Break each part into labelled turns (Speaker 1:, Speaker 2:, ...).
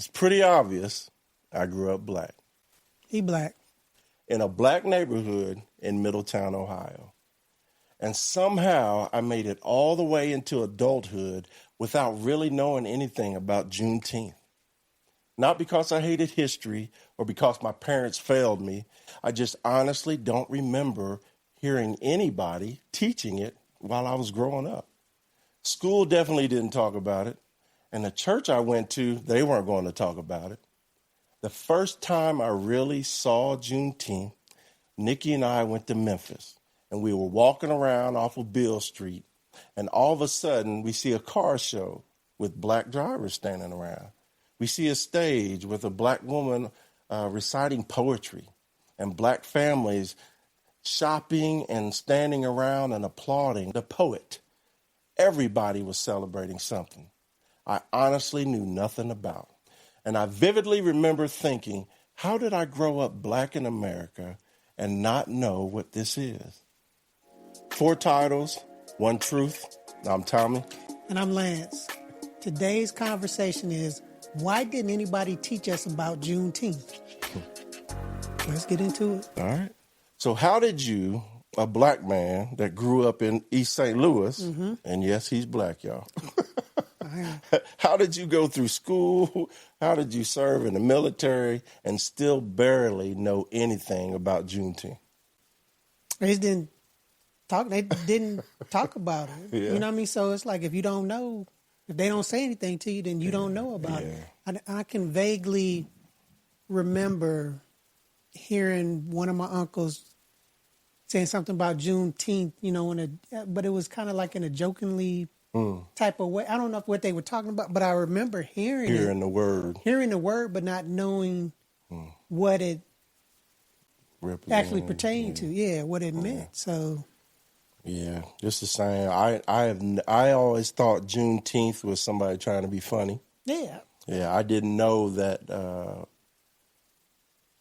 Speaker 1: It's pretty obvious I grew up black.
Speaker 2: He black.
Speaker 1: In a black neighborhood in Middletown, Ohio. And somehow I made it all the way into adulthood without really knowing anything about Juneteenth. Not because I hated history or because my parents failed me. I just honestly don't remember hearing anybody teaching it while I was growing up. School definitely didn't talk about it. And the church I went to, they weren't going to talk about it. The first time I really saw Juneteenth, Nikki and I went to Memphis. And we were walking around off of Beale Street. And all of a sudden, we see a car show with black drivers standing around. We see a stage with a black woman reciting poetry and black families shopping and standing around and applauding the poet. Everybody was celebrating something I honestly knew nothing about. And I vividly remember thinking, how did I grow up black in America and not know what this is? 4 titles, 1 truth. I'm Tommie.
Speaker 2: And I'm Lance. Today's conversation is, why didn't anybody teach us about Juneteenth? Let's get into it.
Speaker 1: All right. So how did you, a black man that grew up in East St. Louis, and yes, he's black, y'all. How did you go through school? How did you serve in the military and still barely know anything about Juneteenth?
Speaker 2: They didn't talk about it.
Speaker 1: Yeah.
Speaker 2: You know what I mean? So it's like, if you don't know, if they don't say anything to you, then you don't know about it. I can vaguely remember hearing one of my uncles saying something about Juneteenth, you know, but it was kind of like in a jokingly type of way. I don't know what they were talking about, but I remember hearing the word, but not knowing what it actually pertained to. Yeah, what it meant. So.
Speaker 1: Yeah, just the same. I always thought Juneteenth was somebody trying to be funny.
Speaker 2: Yeah.
Speaker 1: Yeah, I didn't know that.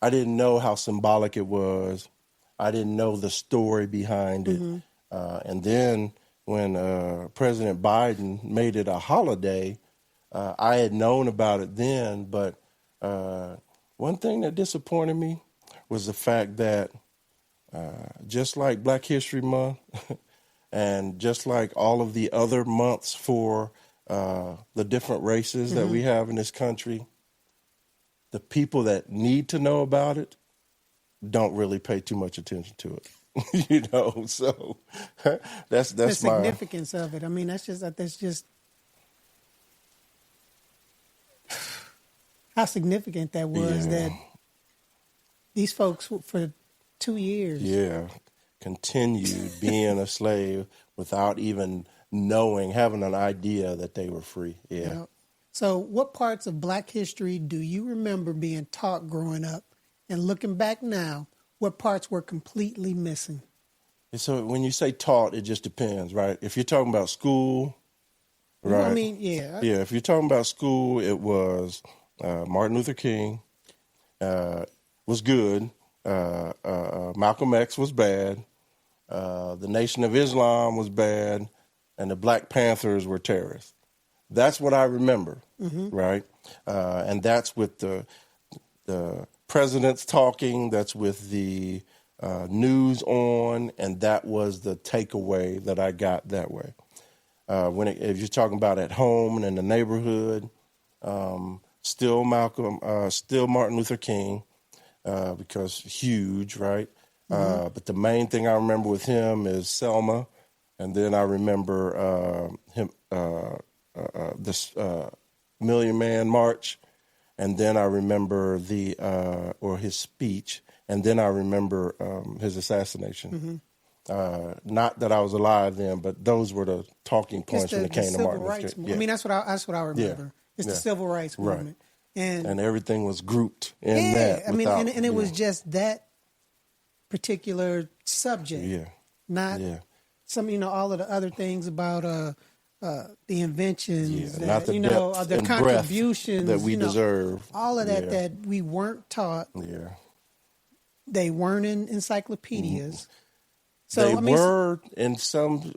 Speaker 1: I didn't know how symbolic it was. I didn't know the story behind it. And then when President Biden made it a holiday, I had known about it then. But one thing that disappointed me was the fact that just like Black History Month and just like all of the other months for the different races that we have in this country, the people that need to know about it don't really pay too much attention to it. You know, so that's
Speaker 2: the significance of it. I mean, that's just how significant that was, that these folks for 2 years
Speaker 1: continued being a slave without even having an idea that they were free. Yeah.
Speaker 2: So what parts of Black history do you remember being taught growing up? And looking back now, what parts were completely missing?
Speaker 1: So when you say taught, it just depends, right? If you're talking about school, right?
Speaker 2: Well, I mean, yeah.
Speaker 1: Yeah, if you're talking about school, it was Martin Luther King was good. Malcolm X was bad. The Nation of Islam was bad. And the Black Panthers were terrorists. That's what I remember, right? And that's with the presidents talking. That's with the news on, and that was the takeaway that I got that way. If you're talking about at home and in the neighborhood, still Martin Luther King, because huge, right? But the main thing I remember with him is Selma, and then I remember this Million Man March, and then I remember his speech, and then I remember his assassination. Not that I was alive then, but those were the talking points when it came to Martin Luther King.
Speaker 2: Yeah. I mean, that's what I remember. Yeah. It's the civil rights movement,
Speaker 1: and everything was grouped in that.
Speaker 2: I mean, and it was just that particular subject, not some, all of the other things about the inventions, that, their contributions
Speaker 1: that we deserve,
Speaker 2: all of that that we weren't taught.
Speaker 1: Yeah,
Speaker 2: they weren't in encyclopedias. So
Speaker 1: they were in some.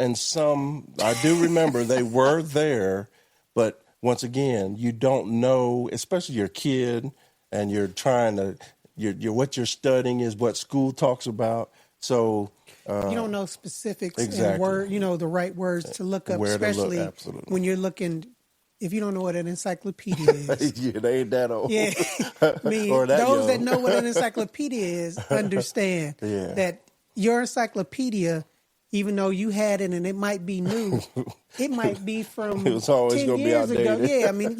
Speaker 1: I do remember they were there, but once again, you don't know, especially your kid, and you're trying to, you're what you're studying is what school talks about. So
Speaker 2: you don't know specifics and
Speaker 1: exactly.
Speaker 2: the right words to look up,
Speaker 1: Where to look,
Speaker 2: especially
Speaker 1: absolutely.
Speaker 2: when you're looking. If you don't know what an encyclopedia is,
Speaker 1: Yeah, they ain't that old.
Speaker 2: yeah, I mean,
Speaker 1: Or that
Speaker 2: those
Speaker 1: young.
Speaker 2: that know what an encyclopedia is understand
Speaker 1: Yeah.
Speaker 2: that your encyclopedia, even though you had it and it might be new, it might be from
Speaker 1: It was always
Speaker 2: 10
Speaker 1: gonna be
Speaker 2: years ago.
Speaker 1: outdated.
Speaker 2: Yeah, I mean,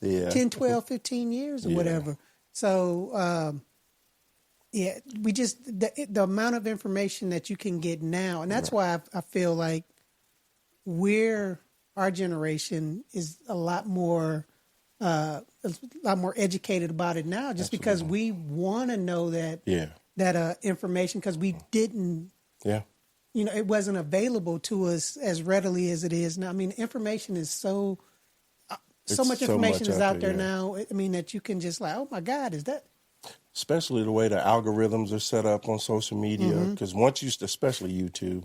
Speaker 1: Yeah.
Speaker 2: 10, 12, 15 years or
Speaker 1: Yeah.
Speaker 2: whatever. So, yeah, we just, the amount of information that you can get now, and that's why I feel like our generation is a lot more educated about it now, just because we want to know that information, because we didn't.
Speaker 1: Yeah.
Speaker 2: It wasn't available to us as readily as it is now. I mean, information is so much information is out there now. I mean, that you can just like, oh my God, is that?
Speaker 1: Especially the way the algorithms are set up on social media, because especially YouTube,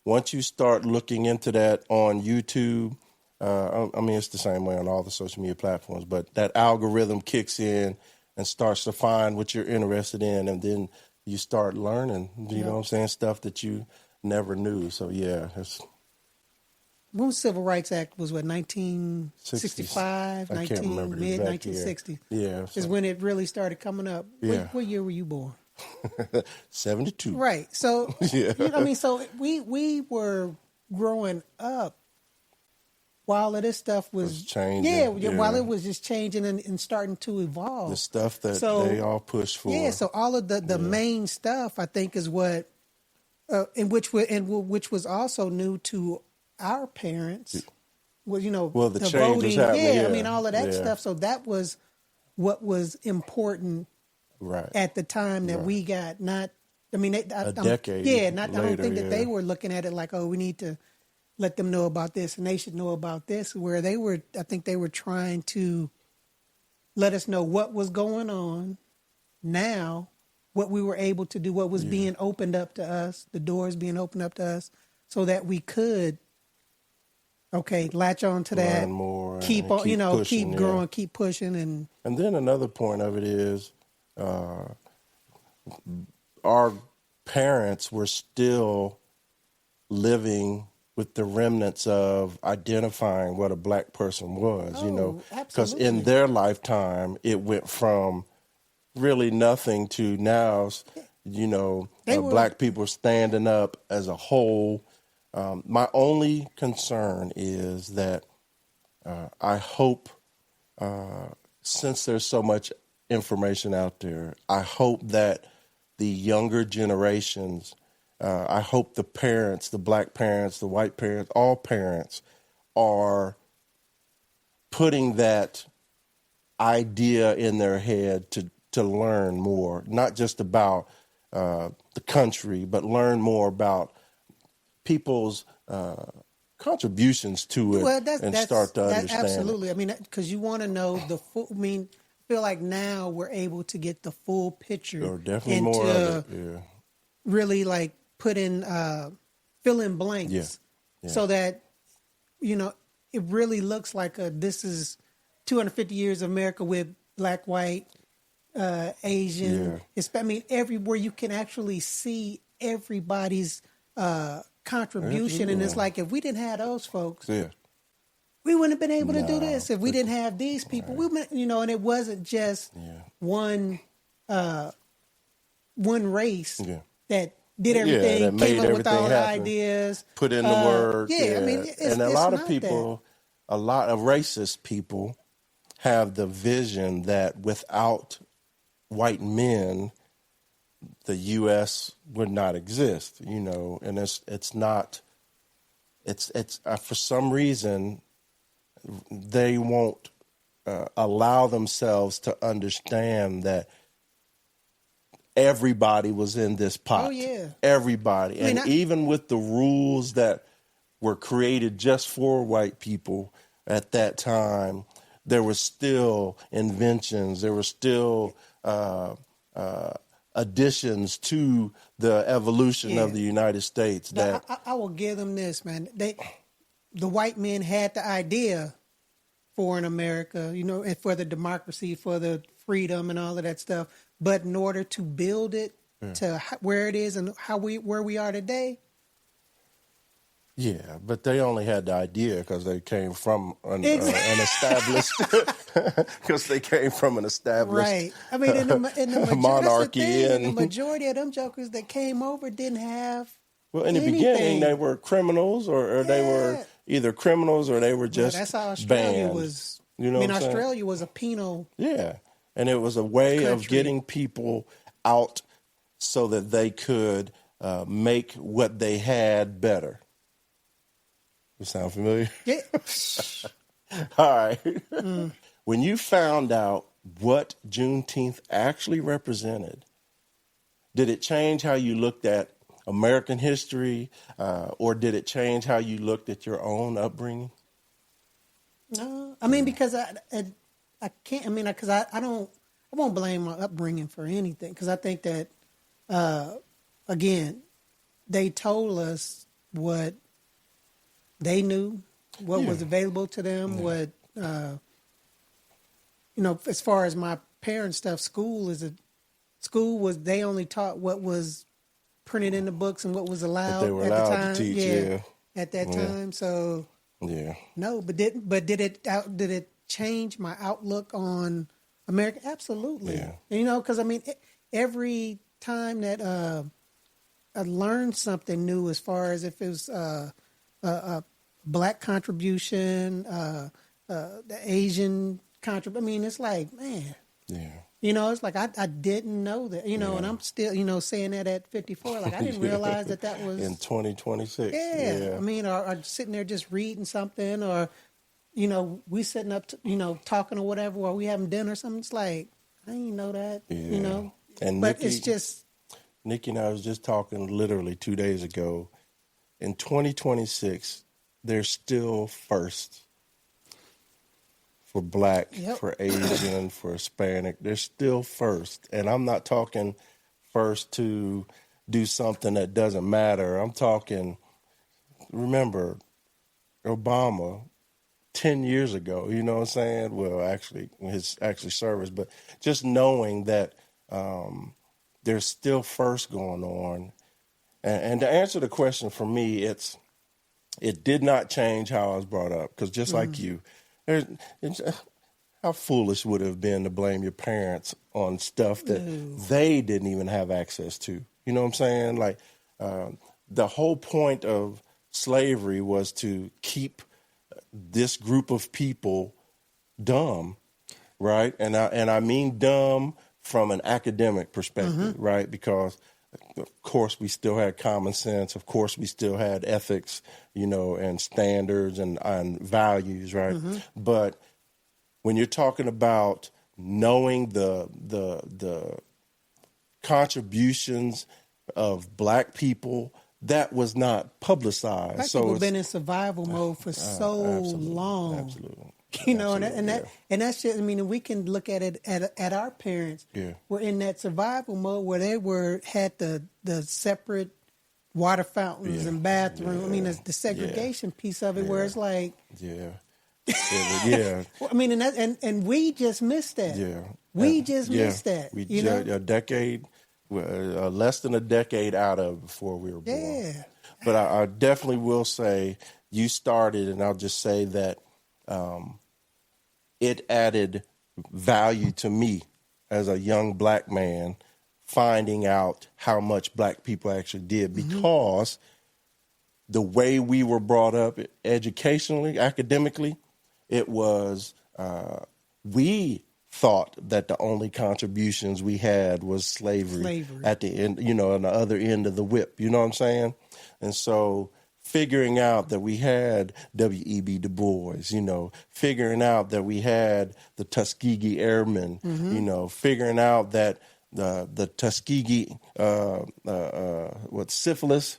Speaker 1: once you start looking into that on YouTube, I mean, it's the same way on all the social media platforms, but that algorithm kicks in and starts to find what you're interested in, and then you start learning, you know what I'm saying, stuff that you never knew. So, yeah.
Speaker 2: When was Civil Rights Act? Was what, 1965,
Speaker 1: I can't remember the
Speaker 2: mid
Speaker 1: exact
Speaker 2: 1960s?
Speaker 1: Yeah.
Speaker 2: Is when it really started coming up.
Speaker 1: Yeah.
Speaker 2: What year were you born?
Speaker 1: 72.
Speaker 2: Right. So, so we were growing up while all of this stuff was
Speaker 1: changing.
Speaker 2: Yeah, while it was just changing and starting to evolve.
Speaker 1: The stuff that they all push for.
Speaker 2: Yeah, so all of the main stuff, I think, is what, which was also new to our parents. Well,
Speaker 1: the change
Speaker 2: voting.
Speaker 1: was happening.
Speaker 2: Yeah, I mean, all of that stuff. So that was what was important at the time that we got. Not, I mean,
Speaker 1: a decade.
Speaker 2: Yeah, I
Speaker 1: later,
Speaker 2: don't think that they were looking at it like, oh, we need to let them know about this and they should know about this. Where I think they were trying to let us know what was going on now, what we were able to do, what was being opened up to us, the doors being opened up to us, so that we could, latch on to that,
Speaker 1: learn more,
Speaker 2: keep on,
Speaker 1: pushing,
Speaker 2: keep growing, keep pushing, and
Speaker 1: then another point of it is, our parents were still living with the remnants of identifying what a black person was, because in their lifetime it went from really nothing to now, black people standing up as a whole. My only concern is that I hope, since there's so much information out there, I hope that the younger generations, I hope the parents, the black parents, the white parents, all parents are putting that idea in their head to learn more, not just about the country, but learn more about people's contributions to it start to understand.
Speaker 2: Absolutely. I mean, because you want to know the full. I mean, I feel like now we're able to get the full picture.
Speaker 1: Or definitely more of it. Yeah.
Speaker 2: Really, like put in fill in blanks, so that it really looks like this is 250 years of America with black, white, Asian. I mean, everywhere you can actually see everybody's contribution, and it's like, if we didn't have those folks, we wouldn't have been able to do this. If we didn't have these people, and it wasn't just one race that did everything,
Speaker 1: that
Speaker 2: came
Speaker 1: made
Speaker 2: up with all the
Speaker 1: happen,
Speaker 2: ideas,
Speaker 1: put in the work.
Speaker 2: I mean,
Speaker 1: and a lot of people, a lot of racist people have the vision that without white men, the U.S. would not exist, and it's not. It's for some reason they won't allow themselves to understand that everybody was in this pot.
Speaker 2: Oh yeah,
Speaker 1: everybody, and even with the rules that were created just for white people at that time, there were still inventions. There were still additions to the evolution of the United States.
Speaker 2: I will give them this, man. The white men had the idea for in America, and for the democracy, for the freedom and all of that stuff. But in order to build it to where it is and where we are today.
Speaker 1: Yeah, but they only had the idea because they came from an established, because they came from an established
Speaker 2: right. I mean, in the
Speaker 1: monarchy,
Speaker 2: and the majority of them jokers that came over didn't have.
Speaker 1: Well, in the beginning, they were criminals, or they were either criminals or they were just
Speaker 2: that's how Australia
Speaker 1: banned.
Speaker 2: was.
Speaker 1: Australia
Speaker 2: was a penal.
Speaker 1: Yeah, and it was a way of getting people out so that they could make what they had better. You sound familiar?
Speaker 2: Yeah.
Speaker 1: All right. When you found out what Juneteenth actually represented, did it change how you looked at American history, or did it change how you looked at your own upbringing?
Speaker 2: No, I mean, because I can't. I mean, because I won't blame my upbringing for anything. Because I think that again, they told us what they knew, what was available to them, what as far as my parents' stuff, school was they only taught what was printed in the books and what was allowed
Speaker 1: they were
Speaker 2: at
Speaker 1: allowed
Speaker 2: the time.
Speaker 1: to teach,
Speaker 2: At that time. So no, but did it change my outlook on America? Absolutely.
Speaker 1: Yeah.
Speaker 2: Because I mean, every time that I learned something new, as far as if it was a black contribution, the Asian contribution. I mean, it's like, man.
Speaker 1: Yeah.
Speaker 2: It's like I didn't know that, and I'm still, saying that at 54. Like, I didn't realize that was...
Speaker 1: In 2026.
Speaker 2: Yeah. I mean, or sitting there just reading something, or, we sitting up, talking or whatever, or we having dinner or something. It's like, I didn't know that,
Speaker 1: And
Speaker 2: but
Speaker 1: Nikki,
Speaker 2: it's just...
Speaker 1: Nikki and I was just talking literally 2 days ago. In 2026, they're still first for Black, for Asian, for Hispanic. They're still first. And I'm not talking first to do something that doesn't matter. I'm talking, remember, Obama 10 years ago, you know what I'm saying? Well, actually, his service, but just knowing that there's still first going on. And to answer the question for me, it did not change how I was brought up. Because just like you, how foolish would it have been to blame your parents on stuff that they didn't even have access to? You know what I'm saying? Like, the whole point of slavery was to keep this group of people dumb, right? And I mean dumb from an academic perspective, right? Because of course we still had common sense. Of course we still had ethics, and standards and values, right? But when you're talking about knowing the contributions of Black people, that was not publicized.
Speaker 2: Black people have been in survival mode for so long.
Speaker 1: Absolutely.
Speaker 2: And that's just, I mean, we can look at it at our parents.
Speaker 1: Yeah.
Speaker 2: Were in that survival mode where they had the separate water fountains and bathrooms. I mean, the segregation piece of it, where it's like,
Speaker 1: yeah.
Speaker 2: Well, I mean, and we just missed that.
Speaker 1: Yeah.
Speaker 2: We just missed that.
Speaker 1: A decade, less than a decade out of before we were born.
Speaker 2: Yeah.
Speaker 1: But I definitely will say you started, and I'll just say that it added value to me as a young Black man, finding out how much Black people actually did, because the way we were brought up educationally, academically, it was we thought that the only contributions we had was slavery. At the end, on the other end of the whip, you know what I'm saying? And so figuring out that we had W.E.B. Du Bois, figuring out that we had the Tuskegee Airmen, figuring out that the Tuskegee, syphilis,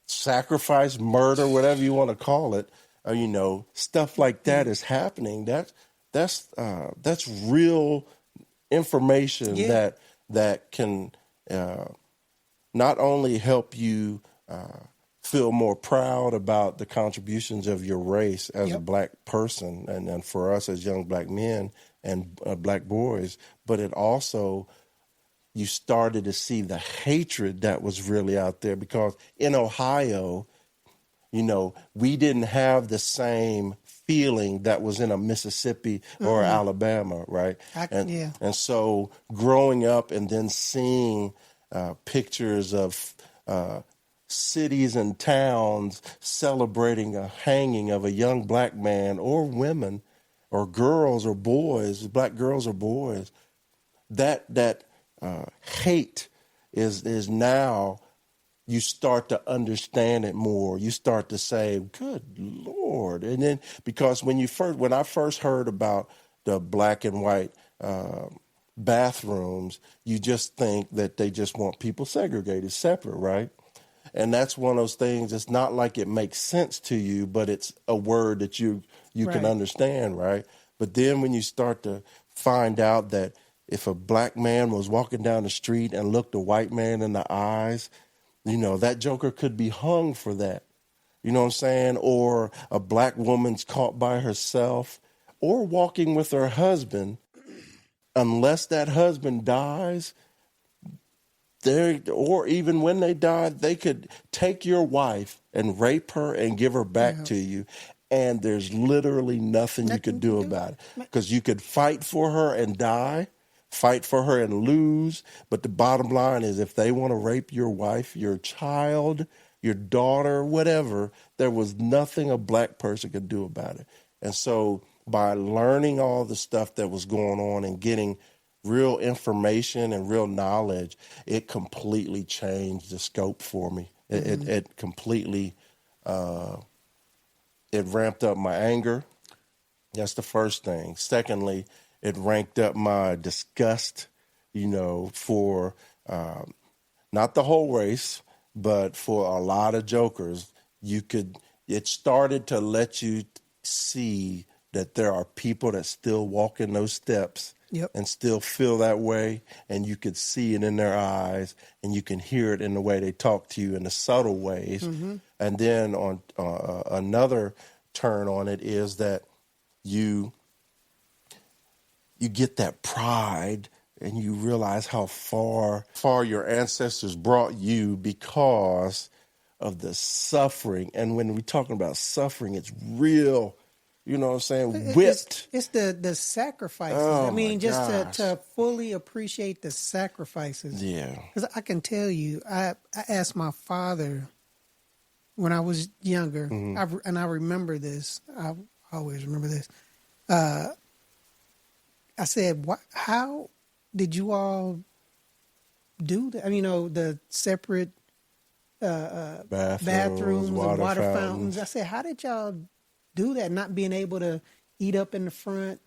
Speaker 1: sacrifice, murder, whatever you want to call it, stuff like that is happening. That's real information that can not only help you feel more proud about the contributions of your race as a black person, and for us as young black men and black boys. But it also, you started to see the hatred that was really out there, because in Ohio, we didn't have the same feeling that was in a Mississippi or Alabama, right? And so growing up and then seeing pictures of cities and towns celebrating a hanging of a young black man or women or girls or boys, black girls or boys, that hate is now, you start to understand it more. You start to say, good Lord. And then, because when I first heard about the black and white bathrooms, you just think that they just want people segregated, separate, right? And that's one of those things. It's not like it makes sense to you, but it's a word that you can understand, right? But then when you start to find out that if a black man was walking down the street and looked a white man in the eyes, that joker could be hung for that. You know what I'm saying? Or a black woman's caught by herself or walking with her husband, unless that husband dies, or even when they died, they could take your wife and rape her and give her back to you. And there's literally nothing you could do about it, because you could fight for her and die, fight for her and lose. But the bottom line is, if they want to rape your wife, your child, your daughter, whatever, there was nothing a black person could do about it. And so by learning all the stuff that was going on and getting real information and real knowledge, it completely changed the scope for me. It completely, it ramped up my anger. That's the first thing. Secondly, it ranked up my disgust, for not the whole race, but for a lot of jokers. It started to let you see that there are people that still walk in those steps and still feel that way. And you could see it in their eyes, and you can hear it in the way they talk to you in the subtle ways. And then on another turn on it is that you get that pride, and you realize how far your ancestors brought you because of the suffering. And when we're talking about suffering, it's real, you know what I'm saying, whipped.
Speaker 2: It's the sacrifices.
Speaker 1: Oh,
Speaker 2: I mean, just
Speaker 1: gosh.
Speaker 2: to fully appreciate the sacrifices.
Speaker 1: Yeah.
Speaker 2: Because I can tell you, I asked my father when I was younger, and I remember this. I always remember this. I said, how did you all do that? I mean, the separate bathrooms and water fountains. I said, how did y'all do that? Not being able to eat up in the front.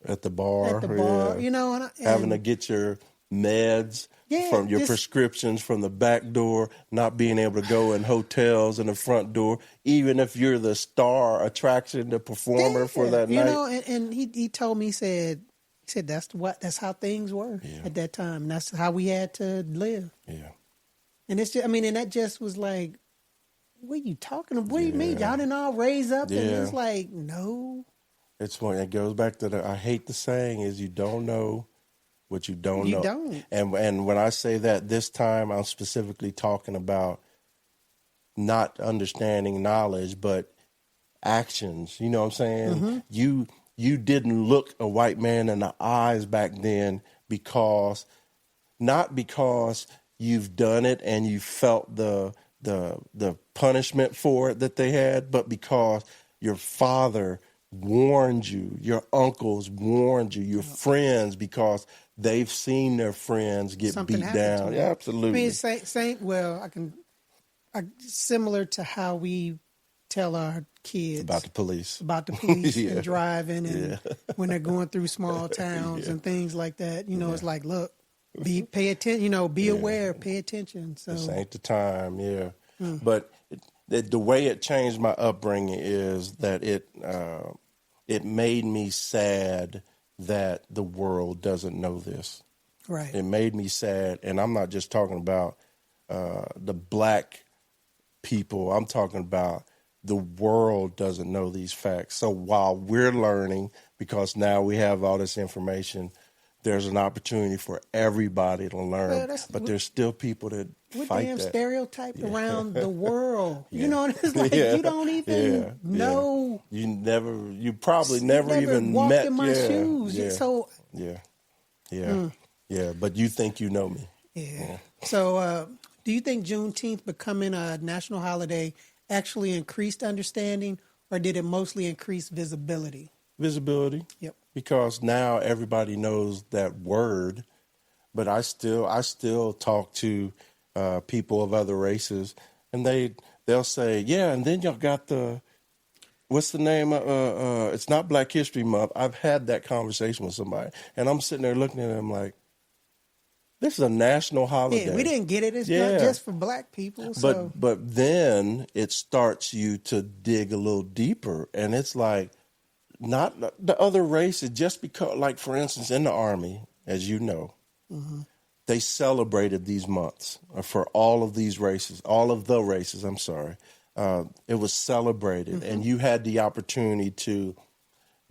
Speaker 1: At the bar.
Speaker 2: And
Speaker 1: having to get your meds from your prescriptions from the back door, not being able to go in hotels in the front door, even if you're the star attraction, the performer for that night.
Speaker 2: And he told me, he said that's how things were at that time. And that's how we had to live. Yeah. And it's just, and that just was like, what are you talking about? What do you mean? Y'all didn't all raise up? And it's like, no. It's
Speaker 1: when it goes back to I hate the saying is, you don't know what you don't know.
Speaker 2: You don't.
Speaker 1: And when I say that this time, I'm specifically talking about not understanding knowledge, but actions. You know what I'm saying? You didn't look a white man in the eyes back then not because you've done it and you felt the punishment for it that they had, but because your father warned you, your uncles warned you, your friends, because they've seen their friends get beat down. Yeah, absolutely.
Speaker 2: Similar to how we tell our kids
Speaker 1: about the police
Speaker 2: and driving, and when they're going through small towns and things like that. It's like, look, pay attention. Be aware, pay attention. So
Speaker 1: this ain't the time. But the way it changed my upbringing is that it made me sad that the world doesn't know this.
Speaker 2: Right.
Speaker 1: It made me sad, and I'm not just talking about the black people. I'm talking about the world doesn't know these facts. So while we're learning, because now we have all this information, there's an opportunity for everybody to learn.
Speaker 2: Well,
Speaker 1: but there's still people that
Speaker 2: we're
Speaker 1: fight
Speaker 2: damn
Speaker 1: that.
Speaker 2: stereotyped around the world.
Speaker 1: Yeah.
Speaker 2: You know, it's like you don't even know.
Speaker 1: You probably never even
Speaker 2: walked
Speaker 1: met
Speaker 2: in my shoes.
Speaker 1: Yeah.
Speaker 2: So
Speaker 1: yeah. But you think you know me.
Speaker 2: Yeah. So do you think Juneteenth becoming a national holiday actually increased understanding, or did it mostly increase visibility?
Speaker 1: Visibility.
Speaker 2: Yep.
Speaker 1: Because now everybody knows that word, but I still talk to people of other races, and they'll say, yeah, and then y'all got what's the name? It's not Black History Month. I've had that conversation with somebody, and I'm sitting there looking at them like, this is a national holiday.
Speaker 2: Yeah, we didn't get it. It's not just for Black people. So.
Speaker 1: But then it starts you to dig a little deeper, and it's like, not the other races, just because, like, for instance, in the Army, as you know, they celebrated these months for all of these races, all of the races, I'm sorry. It was celebrated, and you had the opportunity to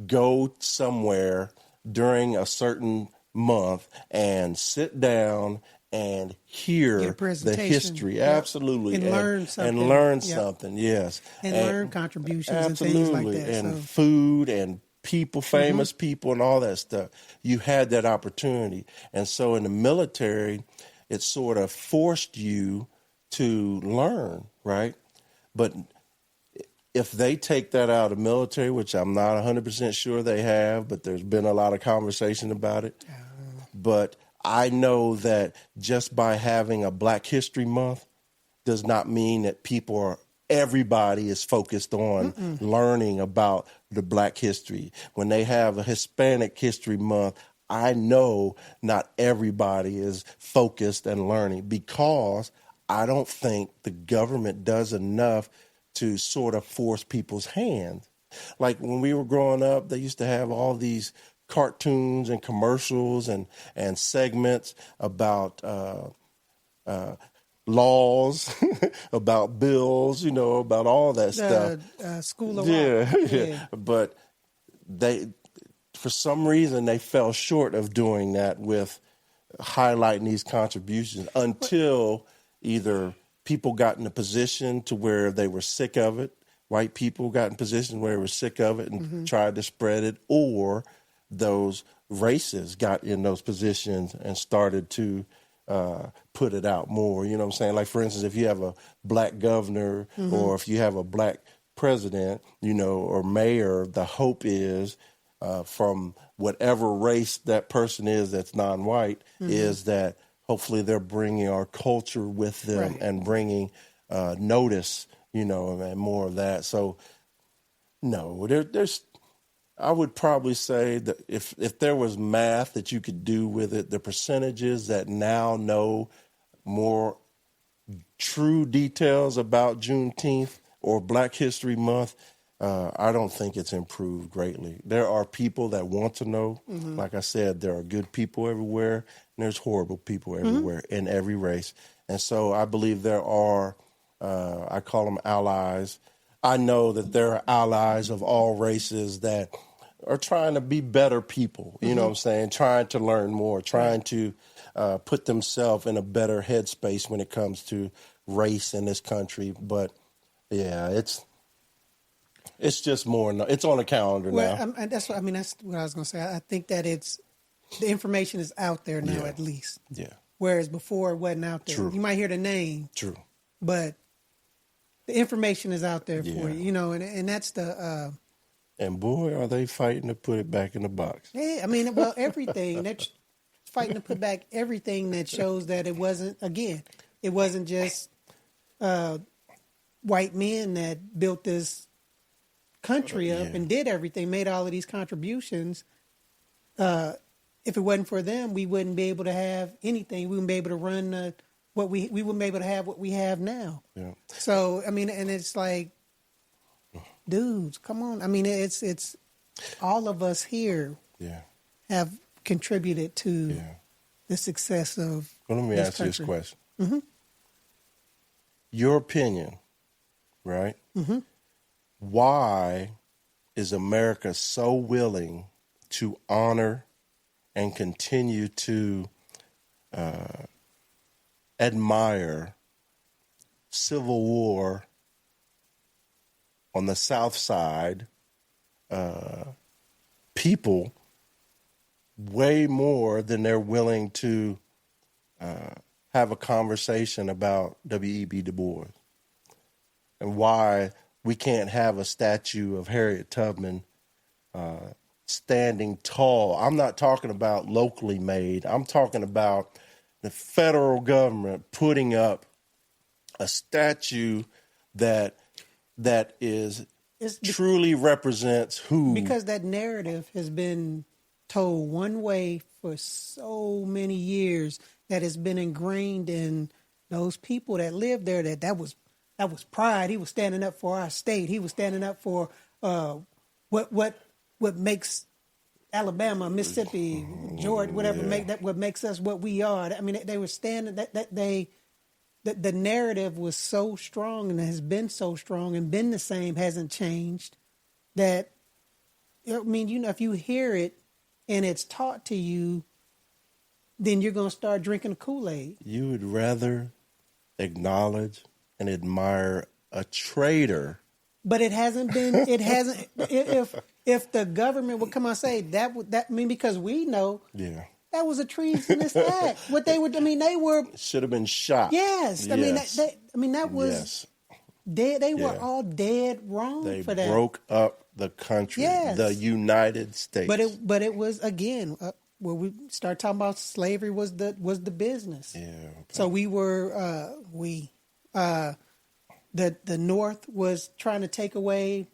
Speaker 1: go somewhere during a certain month and sit down and hear the history. Yep. Absolutely.
Speaker 2: And learn something.
Speaker 1: And learn something, yes.
Speaker 2: And learn contributions
Speaker 1: absolutely.
Speaker 2: And things like that.
Speaker 1: And food and people, famous people and all that stuff. You had that opportunity. And so in the military, it sort of forced you to learn, right? But if they take that out of the military, which I'm not 100% sure they have, but there's been a lot of conversation about it. But I know that just by having a Black History Month does not mean that everybody is focused on learning about the Black history. When they have a Hispanic History Month, I know not everybody is focused and learning, because I don't think the government does enough to sort of force people's hand. Like when we were growing up, they used to have all these cartoons and commercials and segments about laws, about bills, about all that stuff.
Speaker 2: School of Rock.
Speaker 1: Yeah. But for some reason, they fell short of doing that with highlighting these contributions until either people got in a position to where they were sick of it, white people got in positions where they were sick of it and tried to spread it, or those races got in those positions and started to put it out more. You know what I'm saying? Like, for instance, if you have a Black governor or if you have a Black president, or mayor, the hope is from whatever race that person is that's non-white is that hopefully they're bringing our culture with them and bringing notice, and more of that. So, no, there's. I would probably say that if there was math that you could do with it, the percentages that now know more true details about Juneteenth or Black History Month, I don't think it's improved greatly. There are people that want to know. Like I said, there are good people everywhere, and there's horrible people everywhere in every race. And so I believe there are, I call them allies. I know that there are allies of all races that are trying to be better people, you know what I'm saying, trying to learn more, trying to put themselves in a better headspace when it comes to race in this country. But, yeah, it's just more, it's on the calendar now.
Speaker 2: That's what I was going to say. I think that the information is out there now, at least.
Speaker 1: Yeah.
Speaker 2: Whereas before it wasn't out there.
Speaker 1: True.
Speaker 2: You might hear the name.
Speaker 1: True.
Speaker 2: But the information is out there for you, and that's the...
Speaker 1: and boy, are they fighting to put it back in the box.
Speaker 2: Yeah, everything. They're fighting to put back everything that shows that it wasn't just white men that built this country up and did everything, made all of these contributions. If it wasn't for them, we wouldn't be able to have anything. We wouldn't be able to run we wouldn't be able to have what we have now. Yeah. So, and it's like, dudes, come on. It's all of us here have contributed to the success of
Speaker 1: Well, let me ask you this question. Your opinion, right? Why is America so willing to honor and continue to admire Civil War on the South Side people way more than they're willing to have a conversation about W.E.B. Du Bois, and why we can't have a statue of Harriet Tubman standing tall. I'm not talking about locally made. I'm talking about the federal government putting up a statue that is truly represents who.
Speaker 2: Because that narrative has been told one way for so many years that has been ingrained in those people that lived there. That was pride. He was standing up for our state. He was standing up for what makes Alabama, Mississippi, Georgia, whatever what makes us what we are. I mean, they were standing the narrative was so strong and has been so strong and been the same, hasn't changed. That, I mean, you know, if you hear it and it's taught to you, then you're going to start drinking the Kool-Aid. You
Speaker 1: would rather acknowledge and admire a traitor.
Speaker 2: But it hasn't been. It hasn't. If the government would come out and say that, I mean, because we know.
Speaker 1: Yeah.
Speaker 2: That was a treasonous act. What they would, I mean, they were
Speaker 1: should have been shot.
Speaker 2: Yes, I mean, that was dead. They were all dead wrong for that.
Speaker 1: They broke up the country, the United States.
Speaker 2: But it was again where we start talking about slavery was the business.
Speaker 1: Yeah. Okay.
Speaker 2: So we were the North was trying to take away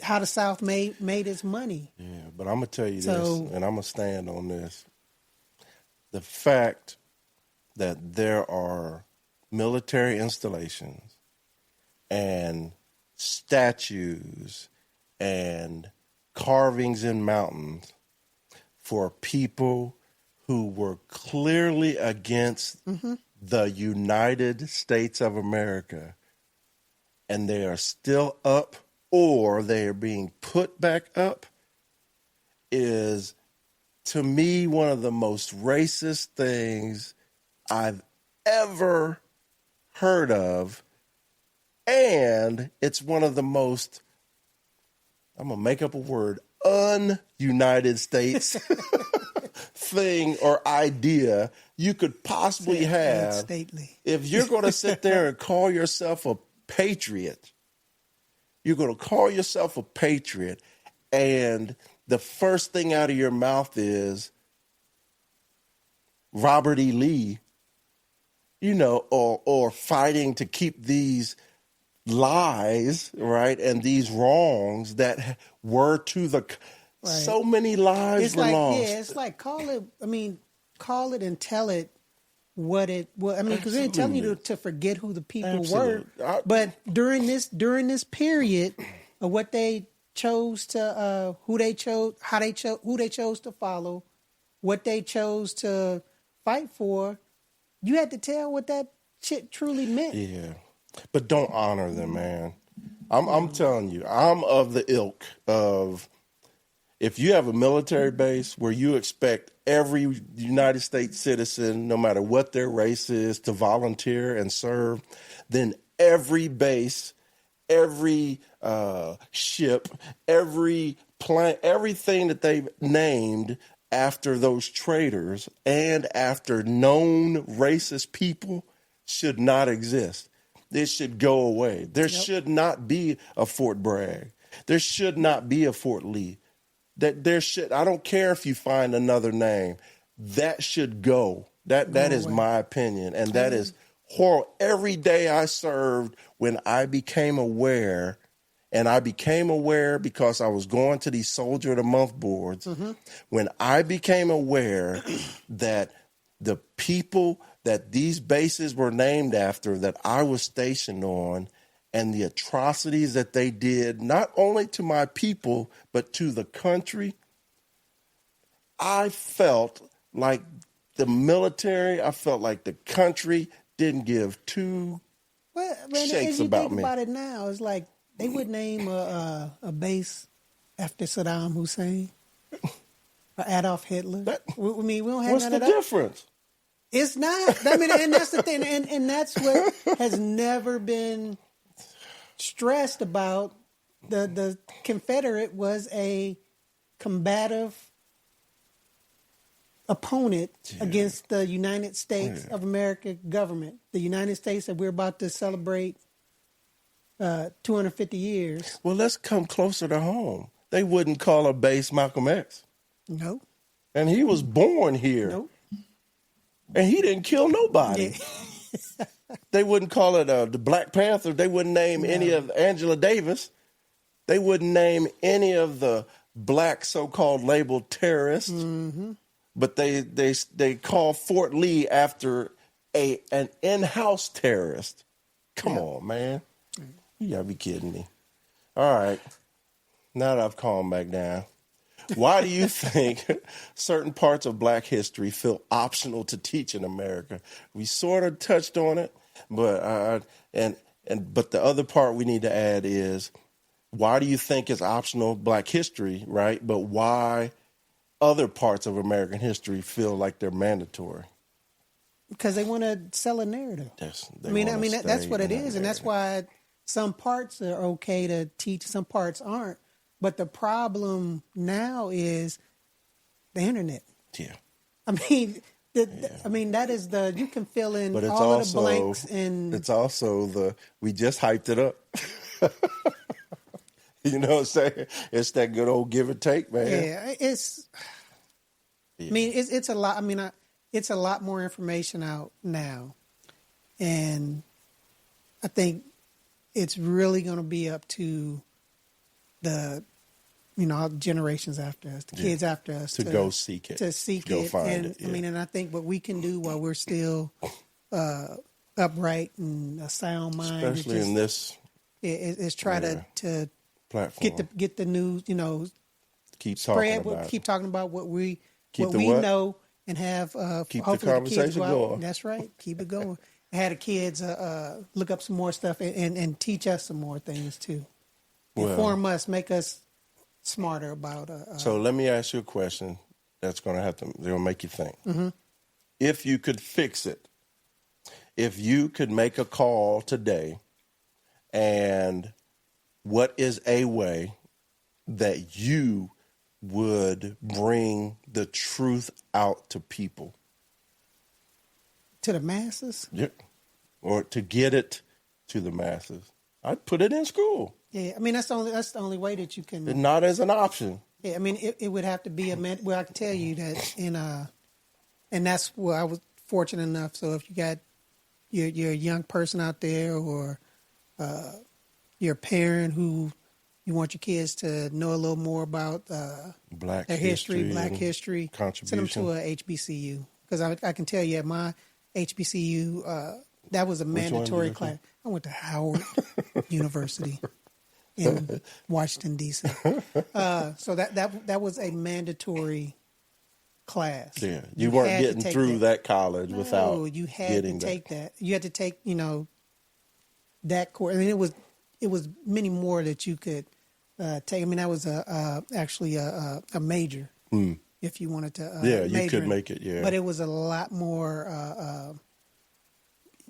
Speaker 2: how the South made its money.
Speaker 1: Yeah, but I'm going to tell you this, and I'm going to stand on this. The fact that there are military installations and statues and carvings in mountains for people who were clearly against the United States of America, and they are still up or they are being put back up, is, to me, one of the most racist things I've ever heard of. And it's one of the most, I'm going to make up a word, un-United States thing or idea you could possibly have.
Speaker 2: Stately.
Speaker 1: If you're going to sit there and call yourself a patriot, you're going to call yourself a patriot, and the first thing out of your mouth is Robert E. Lee, you know, or fighting to keep these lies, right, and these wrongs that were to the so many lives were lost.
Speaker 2: Yeah, it's like call it and tell it what it was. I mean, because they're telling you to forget who the people were. But during this period of what they chose to, who they chose to follow, what they chose to fight for, you had to tell what that shit truly meant.
Speaker 1: Yeah, but don't honor them, man. I'm telling you, I'm of the ilk of, if you have a military base where you expect every United States citizen, no matter what their race is, to volunteer and serve, then every base, every ship, every plant, everything that they've named after those traitors and after known racist people should not exist. This should go away. There should not be a Fort Bragg. There should not be a Fort Lee. I don't care if you find another name. That should go. That is my opinion. And that is horrible. Every day I served, when I became aware, and I became aware because I was going to these Soldier of the Month boards, when I became aware that the people that these bases were named after, that I was stationed on, and the atrocities that they did, not only to my people, but to the country, I felt like the military, I felt like the country didn't give two
Speaker 2: Well, man,
Speaker 1: shakes
Speaker 2: as you
Speaker 1: about
Speaker 2: think
Speaker 1: me.
Speaker 2: about it now, it's like they would name a base after Saddam Hussein or Adolf Hitler. I mean, we don't have
Speaker 1: What's
Speaker 2: none
Speaker 1: the
Speaker 2: of that.
Speaker 1: difference?
Speaker 2: It's not. I mean, and that's the thing, and that's what has never been stressed about. The Confederate was a combative opponent against the United States of America government. The United States that we're about to celebrate 250 years.
Speaker 1: Well, let's come closer to home. They wouldn't call a base Malcolm X.
Speaker 2: No.
Speaker 1: And he was born here.
Speaker 2: Nope.
Speaker 1: And he didn't kill nobody.
Speaker 2: Yeah.
Speaker 1: They wouldn't call it the Black Panther. They wouldn't name any of Angela Davis. They wouldn't name any of the black so-called labeled terrorists. Mm-hmm. But they call Fort Lee after an in-house terrorist. Come on, man. You gotta be kidding me. All right. Now that I've calmed back down, why do you think certain parts of black history feel optional to teach in America? We sort of touched on it, but but the other part we need to add is, why do you think it's optional black history, right? But why other parts of American history feel like they're mandatory?
Speaker 2: Because they want to sell a narrative.
Speaker 1: That's
Speaker 2: what it is, and that's why some parts are okay to teach, some parts aren't. But the problem now is the internet.
Speaker 1: Yeah.
Speaker 2: I mean, that is you can fill in
Speaker 1: But it's
Speaker 2: all
Speaker 1: also,
Speaker 2: of the blanks, and
Speaker 1: it's also we just hyped it up. You know what I'm saying? It's that good old give and take, man.
Speaker 2: Yeah, I mean, it's a lot. I mean, it's a lot more information out now, and I think it's really going to be up to the, generations after us, the kids after us,
Speaker 1: to go seek it,
Speaker 2: to seek
Speaker 1: go
Speaker 2: it,
Speaker 1: find
Speaker 2: and
Speaker 1: it. Yeah.
Speaker 2: I mean, and I think what we can do while we're still upright and a sound mind,
Speaker 1: especially in this,
Speaker 2: is try to
Speaker 1: platform,
Speaker 2: get the news,
Speaker 1: keep
Speaker 2: spread,
Speaker 1: talking about
Speaker 2: keep talking about what we
Speaker 1: keep
Speaker 2: know, and have
Speaker 1: keep
Speaker 2: hopefully
Speaker 1: the conversation
Speaker 2: the kids go out.
Speaker 1: going.
Speaker 2: That's right, keep it going. I had the kids look up some more stuff and teach us some more things too. Inform us, make us smarter about.
Speaker 1: So let me ask you a question that's going to make you think. Mm-hmm. If you could fix it, if you could make a call today, and what is a way that you would bring the truth out to people?
Speaker 2: To the masses?
Speaker 1: Yeah. Or to get it to the masses. I'd put it in school.
Speaker 2: Yeah, I mean, that's the only way that you can.
Speaker 1: And not as an option.
Speaker 2: Yeah, I mean, it would have to be well, I can tell you that and that's where I was fortunate enough. So if you got you're a young person out there, or you're a parent who you want your kids to know a little more about
Speaker 1: Black
Speaker 2: their history, Black history,
Speaker 1: contribution.
Speaker 2: send them to a HBCU, because I can tell you at my HBCU that was a mandatory class. I went to Howard University in Washington D.C. So that was a mandatory class.
Speaker 1: Yeah, you weren't getting through that college without.
Speaker 2: No, you had to take that. You had to take that course. I mean, it was many more that you could take. I mean, that was actually a major if you wanted to.
Speaker 1: You could make it. Yeah,
Speaker 2: but it was a lot more.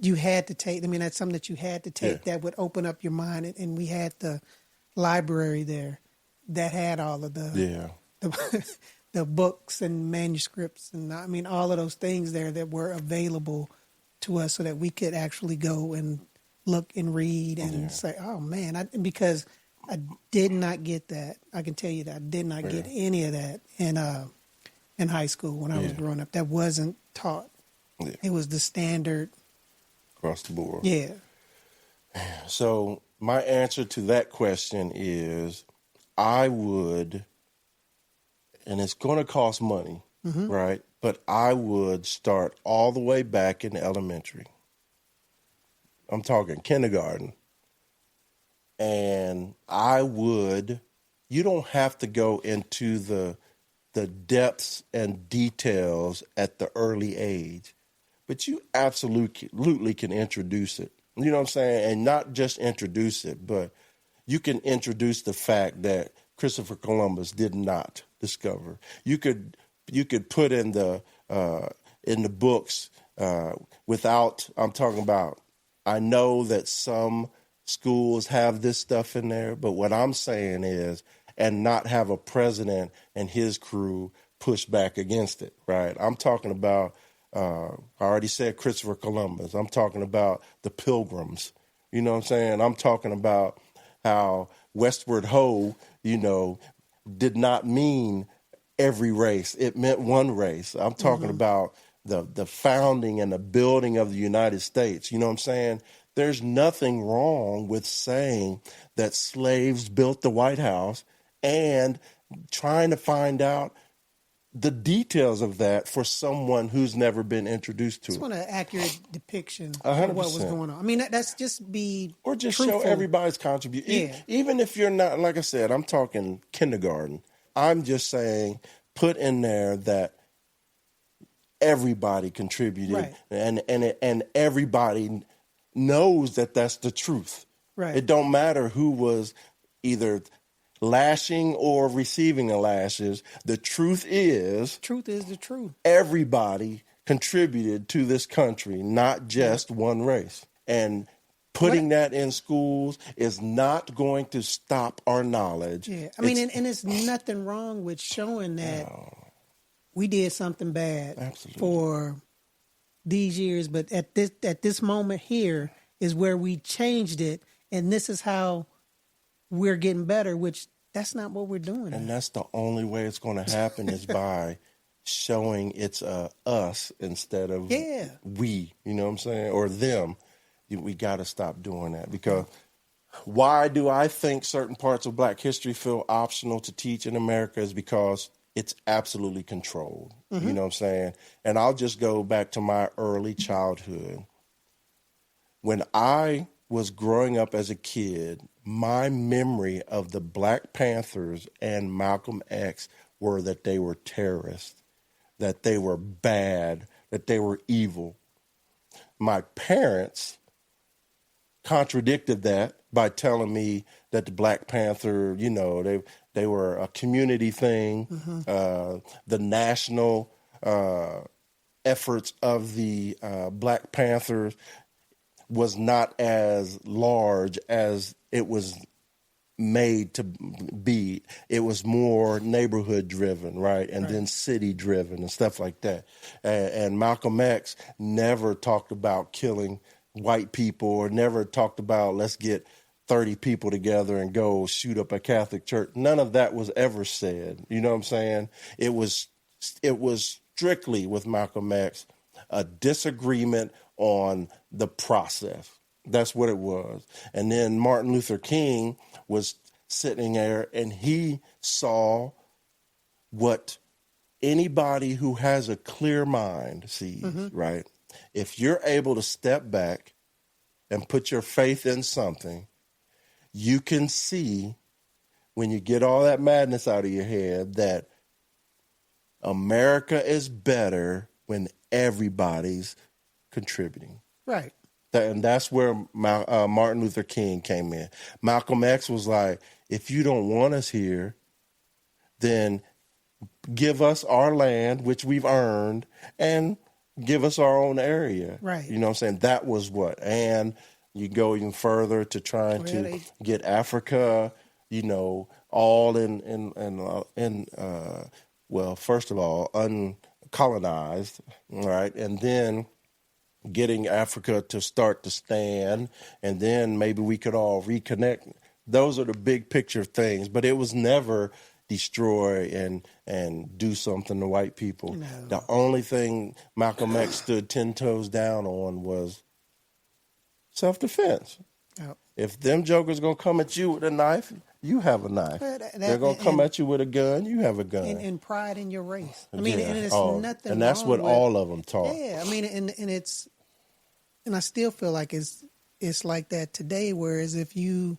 Speaker 2: You had to take. I mean, that's something that you had to take that would open up your mind. And we had the library there that had all of the books and manuscripts, and I mean all of those things there that were available to us, so that we could actually go and look and read and say, "Oh man!" Because I did not get that. I can tell you that I did not get any of that in high school when I was growing up. That wasn't taught. Yeah. It was the standard
Speaker 1: across the board.
Speaker 2: Yeah.
Speaker 1: So my answer to that question is, I would, and it's going to cost money, right? But I would start all the way back in elementary. I'm talking kindergarten. And you don't have to go into the depths and details at the early age, but you absolutely can introduce it. You know what I'm saying? And not just introduce it, but you can introduce the fact that Christopher Columbus did not discover. You could put in the books without. I'm talking about. I know that some schools have this stuff in there, but what I'm saying is, and not have a president and his crew push back against it. Right? I'm talking about. I already said Christopher Columbus. I'm talking about the Pilgrims. You know what I'm saying? I'm talking about how Westward Ho, did not mean every race. It meant one race. I'm talking about the founding and the building of the United States. You know what I'm saying? There's nothing wrong with saying that slaves built the White House and trying to find out the details of that for someone who's never been introduced to it.
Speaker 2: Just want an accurate depiction
Speaker 1: 100%.
Speaker 2: of what was going on. I mean, that's just be
Speaker 1: or just
Speaker 2: truthful.
Speaker 1: Show everybody's contribution.
Speaker 2: Yeah.
Speaker 1: Even if you're not, like I said, I'm talking kindergarten. I'm just saying, put in there that everybody contributed,
Speaker 2: Right.
Speaker 1: and everybody knows that that's the truth.
Speaker 2: Right.
Speaker 1: It don't matter who was either lashing or receiving the lashes. The truth is
Speaker 2: the truth.
Speaker 1: Everybody contributed to this country, not just one race. And putting that in schools is not going to stop our knowledge.
Speaker 2: Yeah, I mean, and it's nothing wrong with showing that we did something bad for these years, but at this moment here is where we changed it, and this is how we're getting better, which that's not what we're doing.
Speaker 1: And that's the only way it's going to happen is by showing it's us instead of we, you know what I'm saying, or them. We got to stop doing that, because why do I think certain parts of Black history feel optional to teach in America is because it's absolutely controlled. You know what I'm saying? And I'll just go back to my early childhood. When I was growing up as a kid, my memory of the Black Panthers and Malcolm X were that they were terrorists, that they were bad, that they were evil. My parents contradicted that by telling me that the Black Panther, they were a community thing. The national efforts of the Black Panthers was not as large as it was made to be. It was more neighborhood driven, right? And then city driven and stuff like that. And Malcolm X never talked about killing white people, or never talked about let's get 30 people together and go shoot up a Catholic church. None of that was ever said. You know what I'm saying? It was strictly with Malcolm X a disagreement on the process. That's what it was. And then Martin Luther King was sitting there and he saw what anybody who has a clear mind sees, right? If you're able to step back and put your faith in something, you can see, when you get all that madness out of your head, that America is better when everybody's contributing.
Speaker 2: Right.
Speaker 1: And that's where Martin Luther King came in. Malcolm X was like, if you don't want us here, then give us our land, which we've earned, and give us our own area.
Speaker 2: Right.
Speaker 1: You know what I'm saying? That was what. And you go even further to trying to get Africa, all well, first of all, uncolonized, right? And then getting Africa to start to stand, and then maybe we could all reconnect. Those are the big picture things, but it was never destroy and do something to white people. No. The only thing Malcolm X stood 10 toes down on was self-defense. Yep. If them jokers going to come at you with a knife, you have a knife. They're going to come at you with a gun, you have a gun.
Speaker 2: And pride in your race. I mean, and it's nothing
Speaker 1: and that's
Speaker 2: wrong
Speaker 1: what
Speaker 2: with,
Speaker 1: all of them taught.
Speaker 2: Yeah, I mean, and I still feel like it's like that today, whereas if you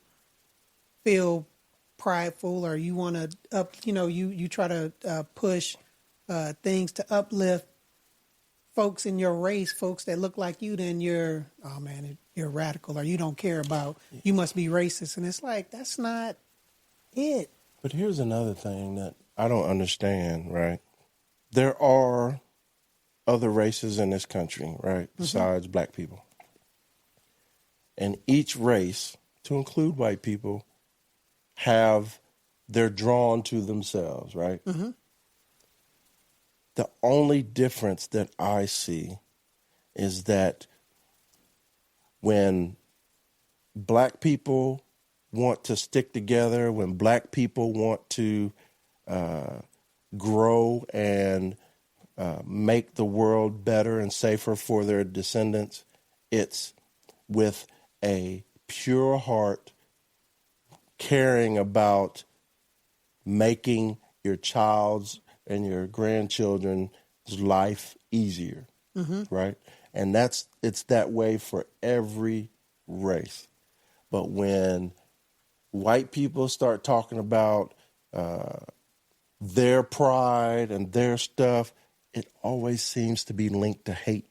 Speaker 2: feel prideful or you want to you try to push things to uplift folks in your race, folks that look like you, then you're radical, or you don't care about, you must be racist. And it's like, that's not it.
Speaker 1: But here's another thing that I don't understand, right? There are other races in this country, right, besides black people. And each race, to include white people, they're drawn to themselves, right? Mm-hmm. The only difference that I see is that when black people want to stick together, when black people want to grow and make the world better and safer for their descendants, it's with a pure heart, caring about making your child's and your grandchildren's life easier, right? And it's that way for every race. But when white people start talking about their pride and their stuff, it always seems to be linked to hate.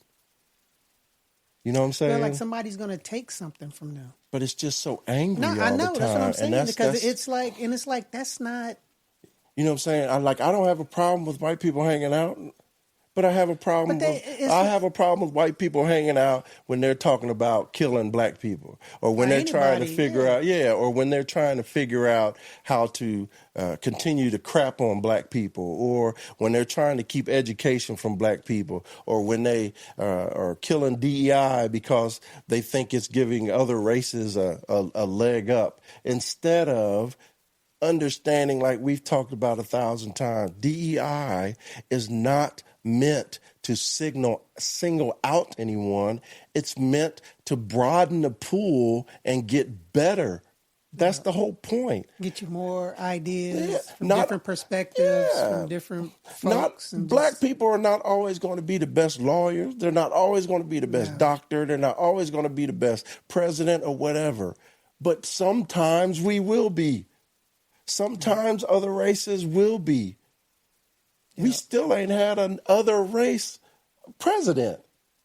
Speaker 1: You know what I'm saying?
Speaker 2: Feel like somebody's going to take something from them.
Speaker 1: But it's just so angry all the time.
Speaker 2: I know, that's what I'm saying, because it's like, that's not...
Speaker 1: You know what I'm saying? I don't have a problem with white people hanging out, but I have a problem with white people hanging out when they're talking about killing black people, or when they're trying to figure out, or when they're trying to figure out how to continue to crap on black people, or when they're trying to keep education from black people, or when they are killing DEI because they think it's giving other races a leg up, instead of understanding, like we've talked about 1,000 times, DEI is not meant to single out anyone. It's meant to broaden the pool and get better. That's the whole point.
Speaker 2: Get you more ideas from different perspectives, from different folks.
Speaker 1: Black people are not always going to be the best lawyers. They're not always going to be the best doctor. They're not always going to be the best president or whatever. But sometimes we will be. Sometimes other races will be. Yeah. We still ain't had an other race president.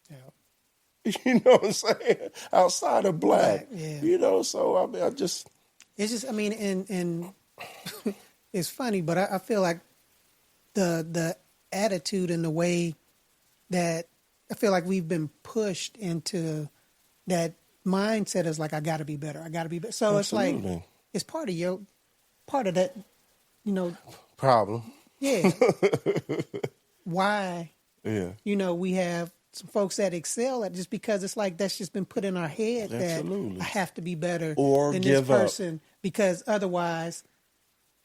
Speaker 1: Yeah. You know what I'm saying? Outside of black. Yeah. You know, so I mean, it's just, I mean, and
Speaker 2: it's funny, but I feel like the attitude and the way that I feel like we've been pushed into that mindset is like, I got to be better. I got to be better. So Absolutely. It's like, it's part of that, you know,
Speaker 1: problem.
Speaker 2: Yeah. Why?
Speaker 1: Yeah.
Speaker 2: You know, we have some folks that excel at, just because it's like that's just been put in our head. Absolutely. That I have to be better than this person because otherwise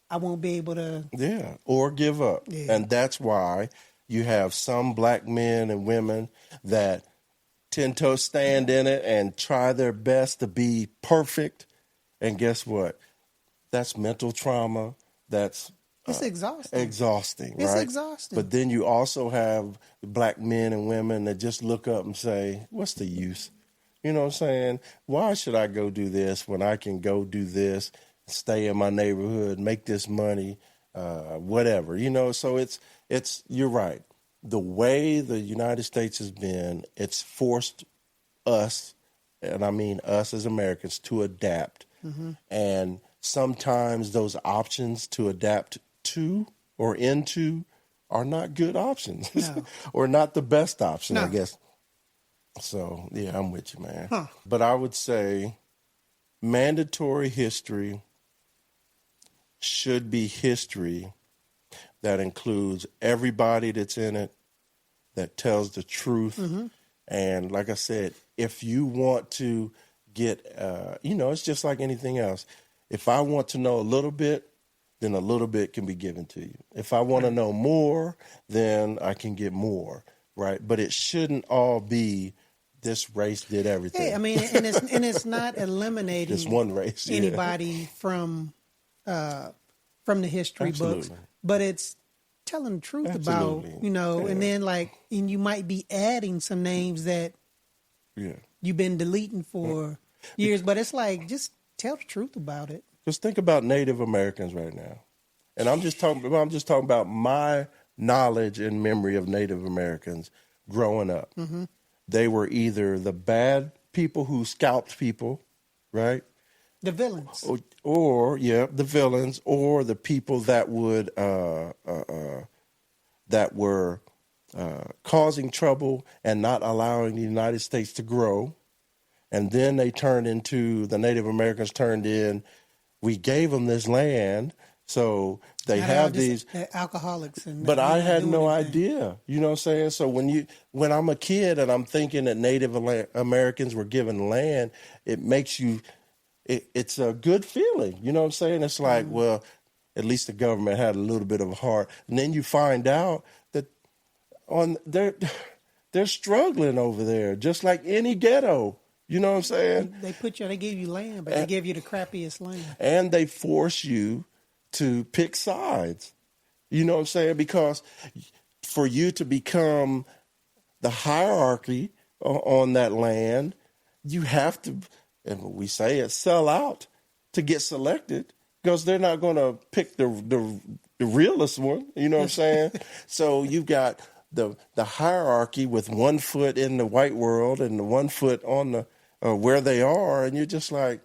Speaker 2: I won't be able to.
Speaker 1: Yeah. Or give up. Yeah. And that's why you have some black men and women that 10-toe stand in it and try their best to be perfect. And guess what? That's mental trauma. It's
Speaker 2: exhausting.
Speaker 1: Exhausting, right?
Speaker 2: It's exhausting.
Speaker 1: But then you also have black men and women that just look up and say, what's the use? You know what I'm saying? Why should I go do this when I can go do this, stay in my neighborhood, make this money, whatever? You know, so it's you're right. The way the United States has been, it's forced us, and I mean us as Americans, to adapt. Mm-hmm. And sometimes those options to adapt to or into are not good options. No. Or not the best option, no. I guess. So, yeah, I'm with you, man. Huh. But I would say mandatory history should be history that includes everybody that's in it, that tells the truth. Mm-hmm. And like I said, if you want to get, it's just like anything else. If I want to know a little bit, then a little bit can be given to you. If I want to know more, then I can get more, right? But it shouldn't all be this race did everything.
Speaker 2: Yeah, I mean, and it's not eliminating
Speaker 1: this one race,
Speaker 2: anybody from the history
Speaker 1: Absolutely.
Speaker 2: books, but it's telling the truth
Speaker 1: Absolutely.
Speaker 2: about, and then and you might be adding some names that you've been deleting for years, but it's like, just tell the truth about it.
Speaker 1: Just think about Native Americans right now. And I'm just talking about my knowledge and memory of Native Americans growing up.
Speaker 2: Mm-hmm.
Speaker 1: They were either the bad people who scalped people, right?
Speaker 2: The villains.
Speaker 1: Or the villains, or the people that would that were causing trouble and not allowing the United States to grow. And then they turned into, the Native Americans turned in, we gave them this land, so they have these
Speaker 2: alcoholics.
Speaker 1: But I had no idea, you know what I'm saying? So when I'm a kid and I'm thinking that Native Americans were given land, it makes you, it's a good feeling, you know what I'm saying? It's like, well, at least the government had a little bit of a heart. And then you find out that they're struggling over there, just like any ghetto. You know what I'm saying?
Speaker 2: They gave you land, but they give you the crappiest land. And
Speaker 1: they force you to pick sides. You know what I'm saying? Because for you to become the hierarchy on that land, you have to, and we say it, sell out to get selected, because they're not going to pick the realest one. You know what I'm saying? So you've got the hierarchy with 1 foot in the white world and the 1 foot on the where they are, and you're just like,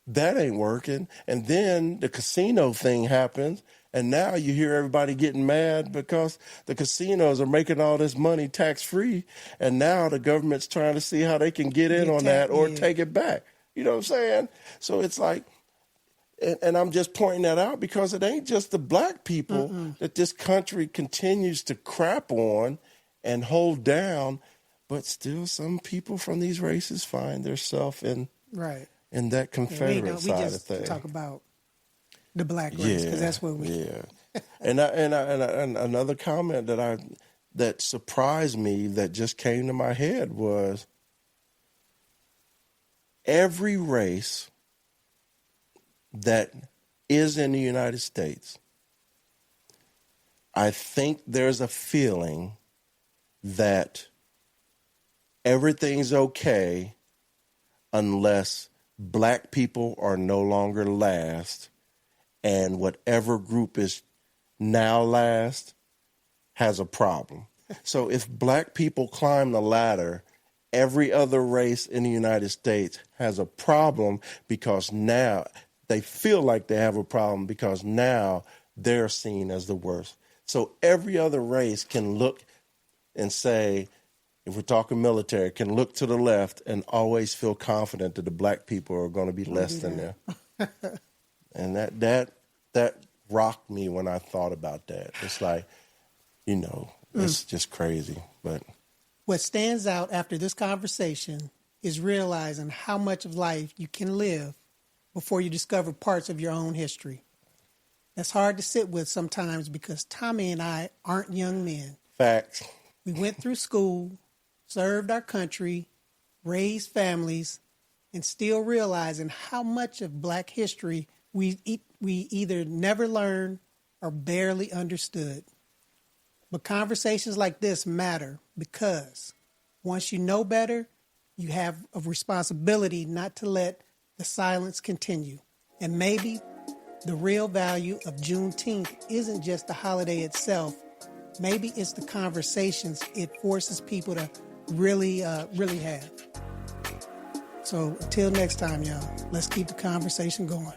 Speaker 1: that ain't working. And then the casino thing happens, and now you hear everybody getting mad because the casinos are making all this money tax-free, and now the government's trying to see how they can get in on that or take it back. You know what I'm saying? So it's like, and I'm just pointing that out because it ain't just the black people that this country continues to crap on and hold down, but still some people from these races find themselves in that Confederate side of things.
Speaker 2: We just talk about the black race because that's what we.
Speaker 1: Yeah, and another comment that surprised me that just came to my head was every race that is in the United States, I think there's a feeling that everything's okay unless black people are no longer last, and whatever group is now last has a problem. So if black people climb the ladder, every other race in the United States has a problem because now they feel like they have a problem because now they're seen as the worst. So every other race can look and say, if we're talking military, can look to the left and always feel confident that the black people are going to be less than them. And that rocked me when I thought about that. It's like, it's just crazy. But
Speaker 2: what stands out after this conversation is realizing how much of life you can live before you discover parts of your own history. That's hard to sit with sometimes because Tommie and I aren't young men.
Speaker 1: Facts.
Speaker 2: We went through school, served our country, raised families, and still realizing how much of black history we either never learned or barely understood. But conversations like this matter because once you know better, you have a responsibility not to let the silence continue. And maybe the real value of Juneteenth isn't just the holiday itself. Maybe it's the conversations it forces people to really have. So until next time, y'all, let's keep the conversation going.